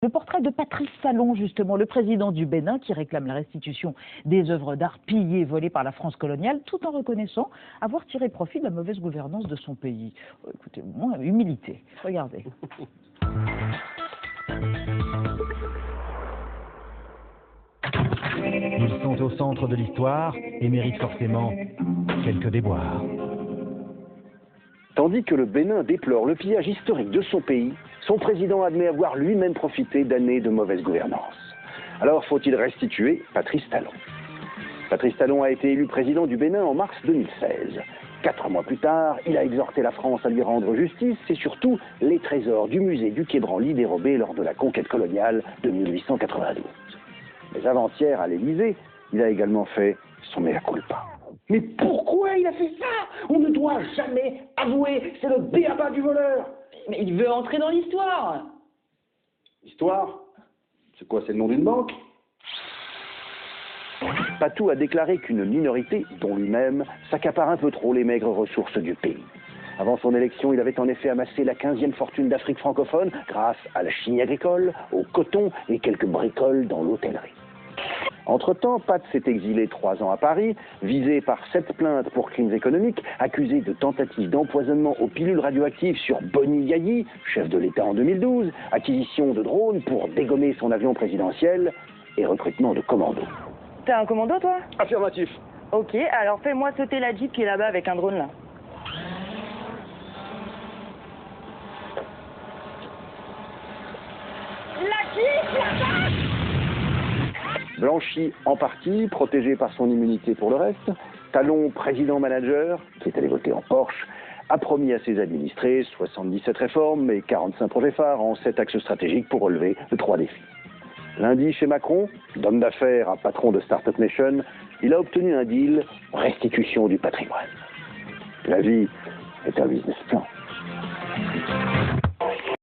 Le portrait de Patrice Talon, justement, le président du Bénin, qui réclame la restitution des œuvres d'art pillées et volées par la France coloniale, tout en reconnaissant avoir tiré profit de la mauvaise gouvernance de son pays. Écoutez, moi, humilité. Regardez. Ils sont au centre de l'histoire et méritent forcément quelques déboires. Tandis que le Bénin déplore le pillage historique de son pays, son président admet avoir lui-même profité d'années de mauvaise gouvernance. Alors faut-il restituer Patrice Talon? Patrice Talon a été élu président du Bénin en mars 2016. 4 mois plus tard, il a exhorté la France à lui rendre justice et surtout les trésors du musée du Quai Branly dérobés lors de la conquête coloniale de 1892. Mais avant-hier, à l'Élysée, il a également fait son mea culpa. Mais pourquoi il a fait ça? On ne doit jamais avouer, c'est le b.a.-ba du voleur. Mais il veut entrer dans l'histoire. Histoire? C'est quoi, c'est le nom d'une banque? Patou a déclaré qu'une minorité, dont lui-même, s'accapare un peu trop les maigres ressources du pays. Avant son élection, il avait en effet amassé la 15e fortune d'Afrique francophone grâce à la chimie agricole, au coton et quelques bricoles dans l'hôtellerie. Entre-temps, Pat s'est exilé 3 ans à Paris, visé par 7 plaintes pour crimes économiques, accusé de tentative d'empoisonnement aux pilules radioactives sur Boni Yayi, chef de l'État en 2012, acquisition de drones pour dégommer son avion présidentiel et recrutement de commandos. T'es un commando, toi? Affirmatif. Ok, alors fais-moi sauter la Jeep qui est là-bas avec un drone, là. La Jeep, là-bas! Blanchi en partie, protégé par son immunité pour le reste, Talon, président-manager, qui est allé voter en Porsche, a promis à ses administrés 77 réformes et 45 projets phares en 7 axes stratégiques pour relever 3 défis. Lundi, chez Macron, d'homme d'affaires à patron de Startup Nation, il a obtenu un deal, restitution du patrimoine. La vie est un business plan.